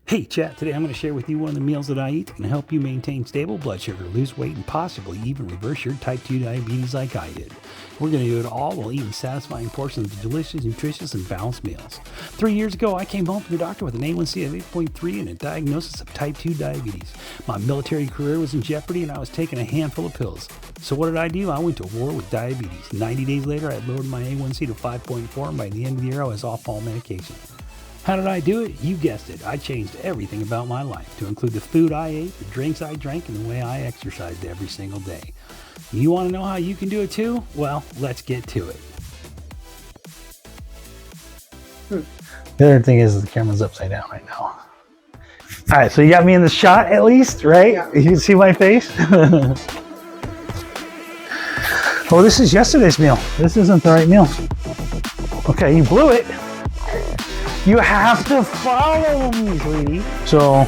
Hey chat, today I'm going to share with you one of the meals that I eat that can help you maintain stable blood sugar, lose weight, and possibly even reverse your type 2 diabetes like I did. We're going to do it all while eating satisfying portions of delicious, nutritious, and balanced meals. 3 years ago, I came home from the doctor with an A1C of 8.3 and a diagnosis of type 2 diabetes. My military career was in jeopardy and I was taking a handful of pills. So what did I do? I went to war with diabetes. 90 days later, I had lowered my A1C to 5.4 and by the end of the year, I was off all medication. How did I do it? You guessed it. I changed everything about my life to include the food I ate, the drinks I drank, and the way I exercised every single day. You want to know how you can do it too? Well, let's get to it. The other thing is the camera's upside down right now. All right, so you got me in the shot at least, right? Yeah. You can see my face. Oh, this is yesterday's meal. This isn't the right meal. Okay, you blew it. You have to follow me, sweetie. So,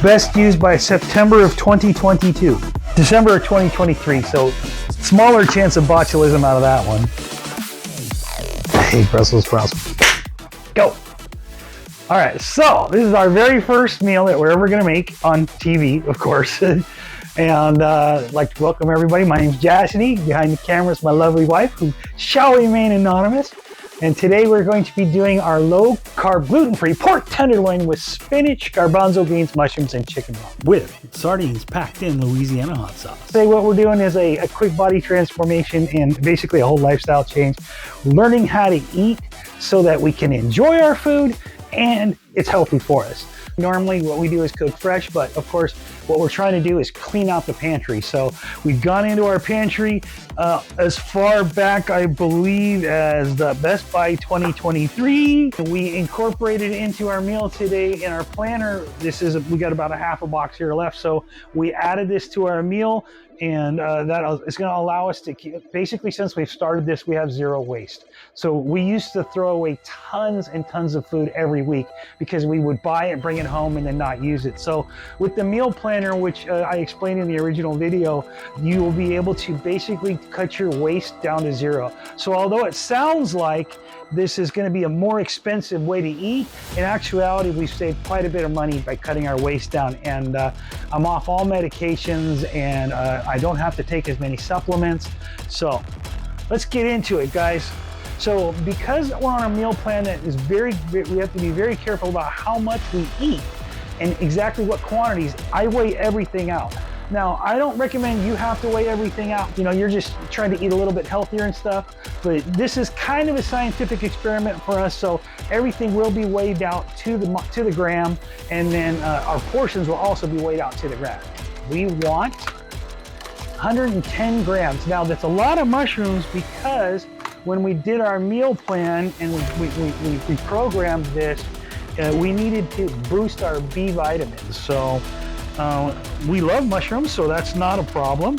best used by September of 2022. December of 2023, so smaller chance of botulism out of that one. I hate Brussels sprouts. Go. All right, so this is our very first meal that we're ever gonna make on TV, of course. And I'd like to welcome everybody. My name's Jasyti. Behind the camera is my lovely wife, who shall remain anonymous. And today we're going to be doing our low-carb, gluten-free pork tenderloin with spinach, garbanzo beans, mushrooms, and chicken broth. With sardines packed in Louisiana hot sauce. Today what we're doing is a quick body transformation and basically a whole lifestyle change. Learning how to eat so that we can enjoy our food and it's healthy for us. Normally what we do is cook fresh, but of course what we're trying to do is clean out the pantry. So we've gone into our pantry as far back, I believe, as the Best Buy 2023. We incorporated it into our meal today in our planner. We got about a half a box here left. So we added this to our meal and that is going to allow us to basically, since we've started this, we have zero waste. So we used to throw away tons and tons of food every week because we would buy it, bring it home, and then not use it. So with the meal planner, which I explained in the original video, you will be able to basically cut your waste down to zero. So although it sounds like this is going to be a more expensive way to eat, in actuality, we've saved quite a bit of money by cutting our waste down. And I'm off all medications and I don't have to take as many supplements. So let's get into it, guys. So because we're on a meal plan that is we have to be very careful about how much we eat and exactly what quantities. I weigh everything out. Now, I don't recommend you have to weigh everything out. You know, you're just trying to eat a little bit healthier and stuff, but this is kind of a scientific experiment for us. So everything will be weighed out to the gram, and then our portions will also be weighed out to the gram. We want 110 grams. Now, that's a lot of mushrooms because when we did our meal plan and we programmed this, we needed to boost our B vitamins. So we love mushrooms, so that's not a problem.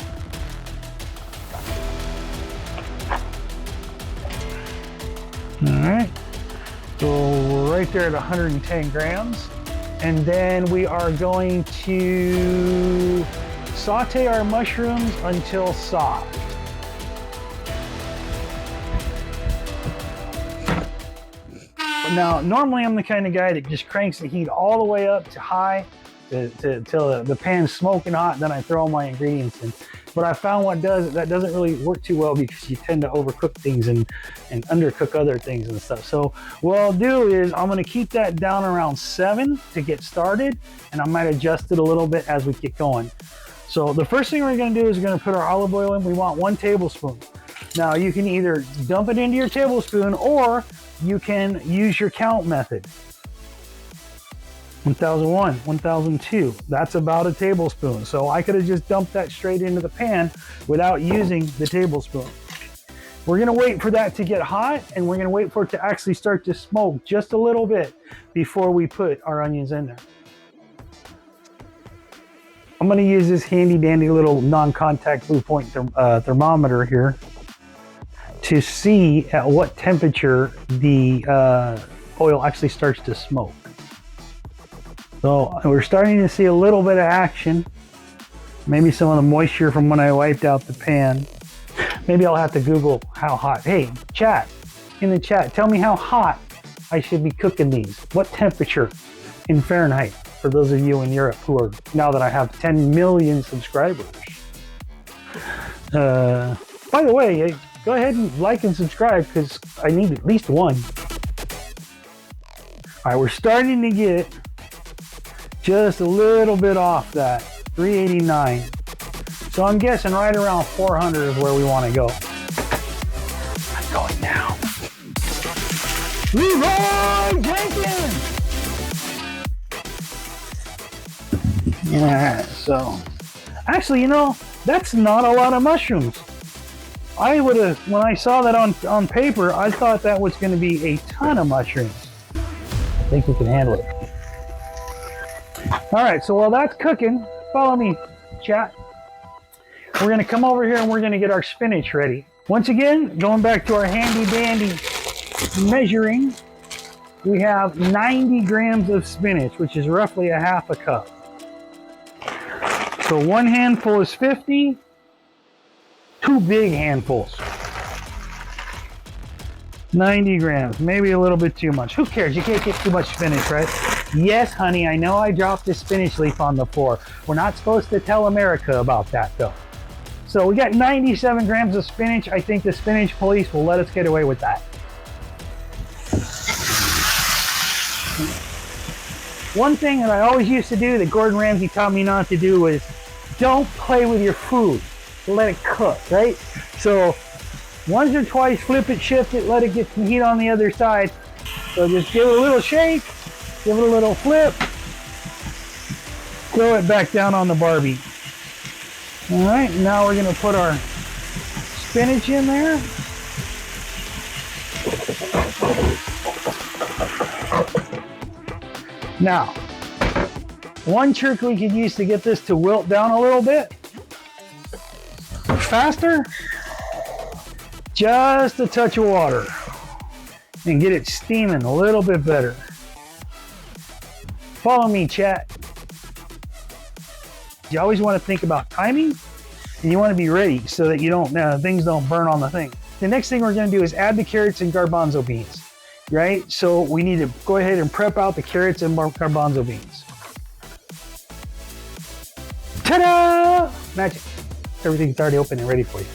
All right, so we're right there at 110 grams. And then we are going to saute our mushrooms until soft. Now, normally I'm the kind of guy that just cranks the heat all the way up to high till the pan's smoking hot, then I throw all my ingredients in. But I found that doesn't really work too well because you tend to overcook things and undercook other things and stuff. So what I'll do is I'm going to keep that down around 7 to get started, and I might adjust it a little bit as we get going. So the first thing we're going to do is we're going to put our olive oil in. We want 1 tablespoon. Now you can either dump it into your tablespoon or you can use your count method. 1001, 1002, that's about a tablespoon. So I could have just dumped that straight into the pan without using the tablespoon. We're gonna wait for that to get hot, and we're gonna wait for it to actually start to smoke just a little bit before we put our onions in there. I'm gonna use this handy dandy little non-contact blue point thermometer here to see at what temperature the oil actually starts to smoke. So we're starting to see a little bit of action. Maybe some of the moisture from when I wiped out the pan. Maybe I'll have to Google how hot. Hey, chat, in the chat, tell me how hot I should be cooking these. What temperature? in Fahrenheit, for those of you in Europe who are, now that I have 10 million subscribers. By the way, go ahead and like and subscribe because I need at least one. All right, we're starting to get just a little bit off that 389. So I'm guessing right around 400 is where we want to go. I'm going now. Leroy Jenkins! Yeah, so actually, you know, that's not a lot of mushrooms. I would have, when I saw that on paper, I thought that was going to be a ton of mushrooms. I think we can handle it. All right, so while that's cooking, follow me, chat. We're going to come over here and we're going to get our spinach ready. Once again, going back to our handy dandy measuring, we have 90 grams of spinach, which is roughly a half a cup. So one handful is 50, two big handfuls. 90 grams, maybe a little bit too much. Who cares? You can't get too much spinach, right? Yes, honey, I know I dropped the spinach leaf on the floor. We're not supposed to tell America about that, though. So we got 97 grams of spinach. I think the spinach police will let us get away with that. One thing that I always used to do that Gordon Ramsay taught me not to do was don't play with your food. Let it cook, right? So once or twice, flip it, shift it, let it get some heat on the other side. So just give it a little shake, give it a little flip, throw it back down on the Barbie. All right, now we're gonna put our spinach in there. Now, one trick we could use to get this to wilt down a little bit faster, just a touch of water and get it steaming a little bit better. Follow me, chat. You always want to think about timing and you want to be ready so that you don't things don't burn on the thing. The next thing we're going to do is add the carrots and garbanzo beans, right? So we need to go ahead and prep out the carrots and garbanzo beans. Ta-da! Magic. Everything's already open and ready for you.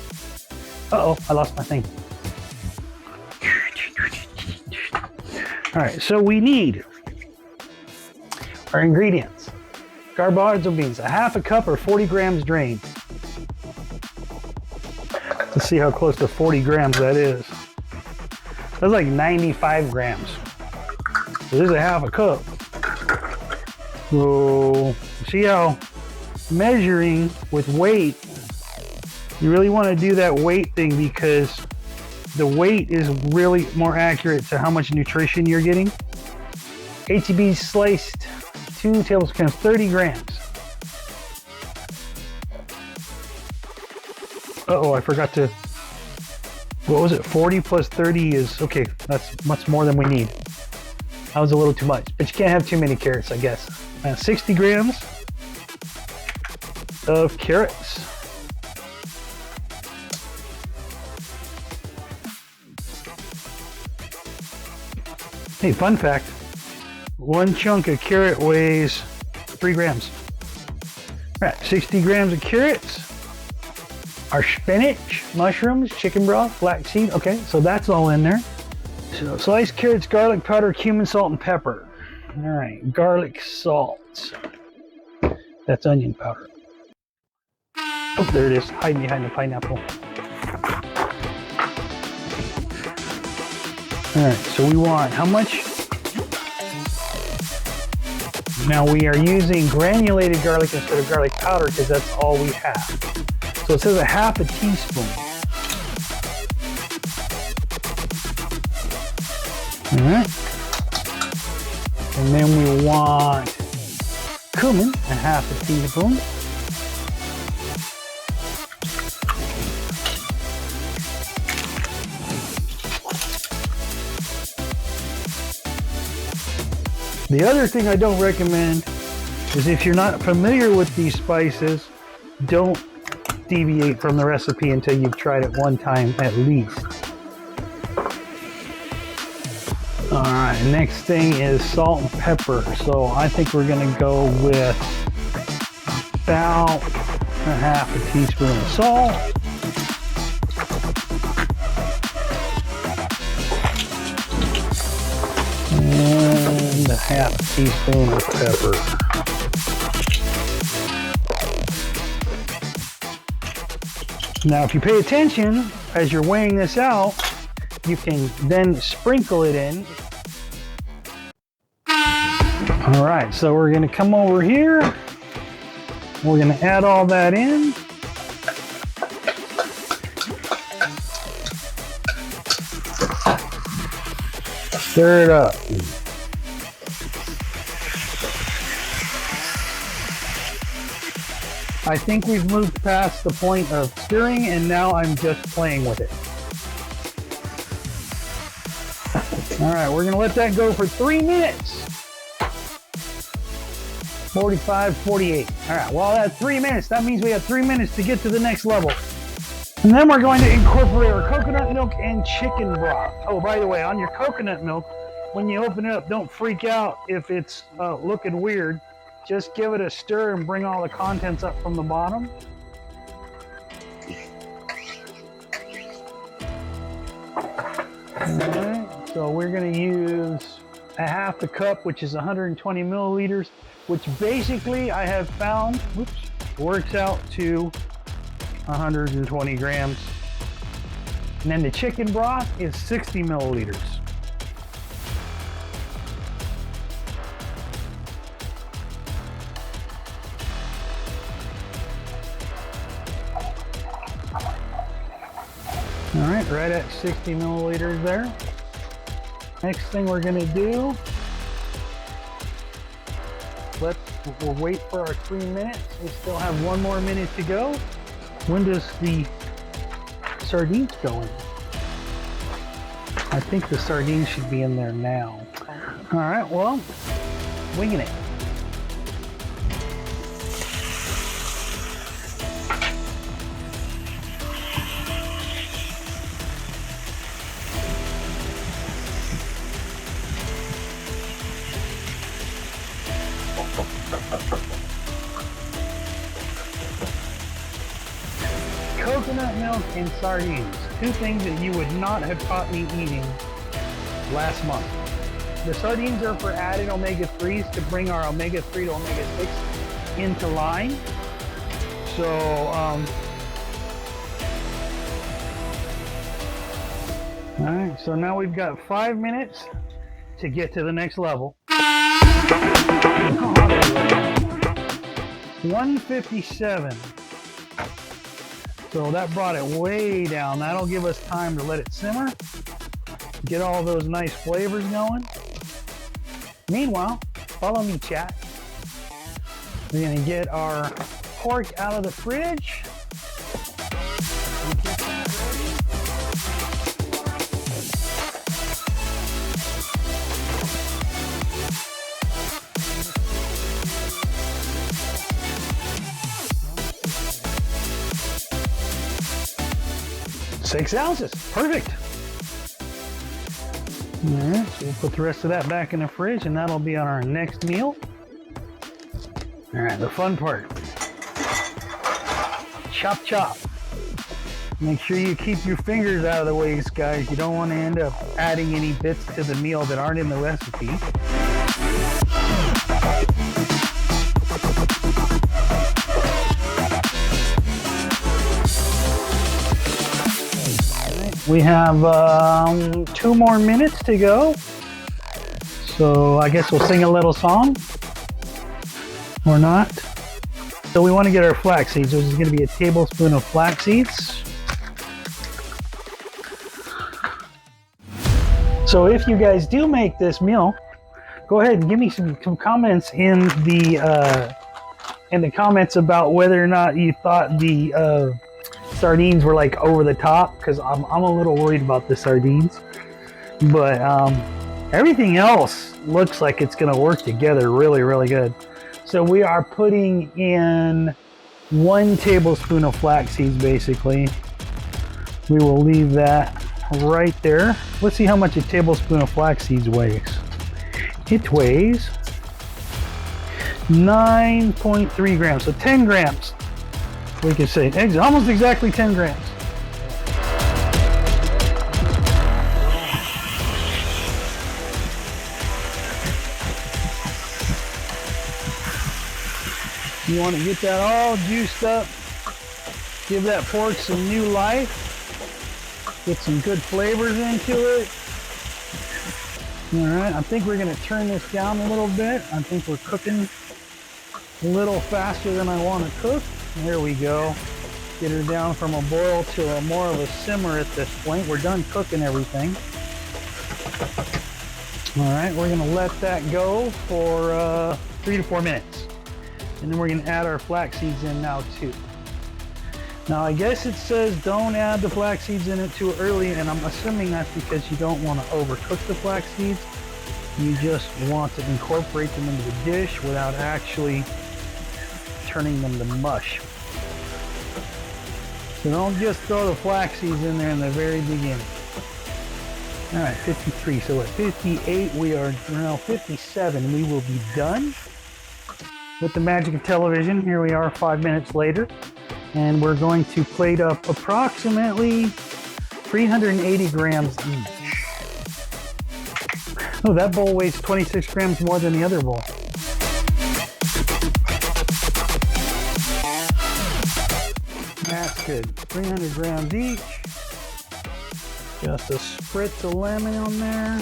Uh-oh, I lost my thing. All right, so we need our ingredients. Garbanzo beans, a half a cup or 40 grams drained. Let's see how close to 40 grams that is. That's like 95 grams. So this is a half a cup. So see how measuring with weight, you really want to do that weight thing because the weight is really more accurate to how much nutrition you're getting. HEB sliced 2 tablespoons, 30 grams. Uh-oh, I forgot to, what was it? 40 plus 30 is, okay, that's much more than we need. That was a little too much, but you can't have too many carrots, I guess. 60 grams of carrots. Hey, fun fact, one chunk of carrot weighs 3 grams. All right, 60 grams of carrots. Our spinach, mushrooms, chicken broth, flaxseed. Okay, so that's all in there. So sliced carrots, garlic powder, cumin, salt, and pepper. All right, garlic salt. That's onion powder. Oh, there it is, hiding behind the pineapple. All right, so we want how much? Now we are using granulated garlic instead of garlic powder because that's all we have. So it says a half a teaspoon. All right. And then we want cumin, a half a teaspoon. The other thing I don't recommend is if you're not familiar with these spices, don't deviate from the recipe until you've tried it one time at least. All right, next thing is salt and pepper. So I think we're gonna go with about a half a teaspoon of salt. And a half a teaspoon of pepper. Now, if you pay attention as you're weighing this out, you can then sprinkle it in. All right, so we're gonna come over here. We're gonna add all that in. Stir it up. I think we've moved past the point of stirring, and now I'm just playing with it. All right, we're gonna let that go for 3 minutes. 45, 48. All right, well, that's 3 minutes. That means we have 3 minutes to get to the next level. And then we're going to incorporate our coconut milk and chicken broth. Oh, by the way, on your coconut milk, when you open it up, don't freak out if it's looking weird. Just give it a stir and bring all the contents up from the bottom. All right, so we're going to use a half a cup, which is 120 milliliters, which basically I have found, works out to 120 grams. And then the chicken broth is 60 milliliters. All right, right at 60 milliliters there. Next thing we're gonna do, we'll wait for our 3 minutes. We still have 1 more minute to go. When does the sardines go in? I think the sardines should be in there now. All right, well, winging it. Coconut milk and sardines, 2 things that you would not have caught me eating last month. The sardines are for added omega-3s to bring our omega-3 to omega-6 into line. So, all right, so now we've got 5 minutes to get to the next level. 157. So that brought it way down. That'll give us time to let it simmer, get all those nice flavors going. Meanwhile, follow me, chat. We're gonna get our pork out of the fridge. 6 ounces, perfect. All right, so we'll put the rest of that back in the fridge, and that'll be on our next meal. All right, the fun part. Chop, chop. Make sure you keep your fingers out of the way, guys. You don't want to end up adding any bits to the meal that aren't in the recipe. We have 2 more minutes to go. So I guess we'll sing a little song. Or not. So we want to get our flax seeds. This is going to be a tablespoon of flax seeds. So if you guys do make this meal, go ahead and give me some comments in the comments about whether or not you thought the sardines were like over the top, because I'm a little worried about the sardines, but everything else looks like it's going to work together really good. So we are putting in 1 tablespoon of flax seeds basically. We will leave that right there. Let's see how much a tablespoon of flax seeds weighs. It weighs 9.3 grams, so 10 grams. We could say almost exactly 10 grams. You want to get that all juiced up, give that pork some new life, get some good flavors into it. All right, I think we're going to turn this down a little bit. I think we're cooking a little faster than I want to cook. There we go. Get her down from a boil to a more of a simmer at this point. We're done cooking everything. All right, we're going to let that go for 3 to 4 minutes. And then we're going to add our flax seeds in now too. Now I guess it says don't add the flax seeds in it too early, and I'm assuming that's because you don't want to overcook the flax seeds. You just want to incorporate them into the dish without actually turning them to mush. So don't just throw the flax seeds in there in the very beginning. All right, 53, so at 58, we are now 57. We will be done with the magic of television. Here we are 5 minutes later, and we're going to plate up approximately 380 grams each. Oh, that bowl weighs 26 grams more than the other bowl. That's good. 300 grams each. Just a spritz of lemon on there.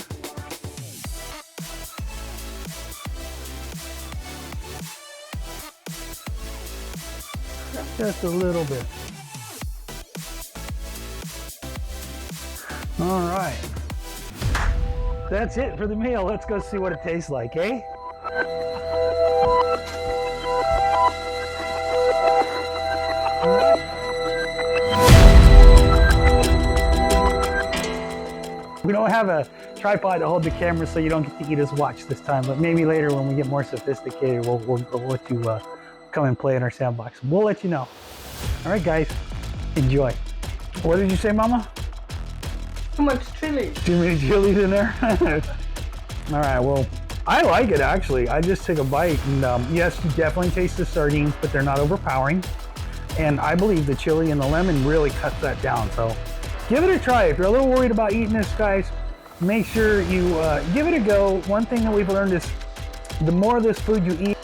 Just a little bit. All right. That's it for the meal. Let's go see what it tastes like, eh? We don't have a tripod to hold the camera, so you don't get to eat us watch this time, but maybe later when we get more sophisticated, we'll let you come and play in our sandbox. We'll let you know. All right, guys, enjoy. What did you say, Mama? Too much chili. Too many chilies in there? All right, well, I like it actually. I just took a bite, and yes, you definitely taste the sardines, but they're not overpowering. And I believe the chili and the lemon really cuts that down. So give it a try. If you're a little worried about eating this, guys, make sure you give it a go. One thing that we've learned is the more of this food you eat,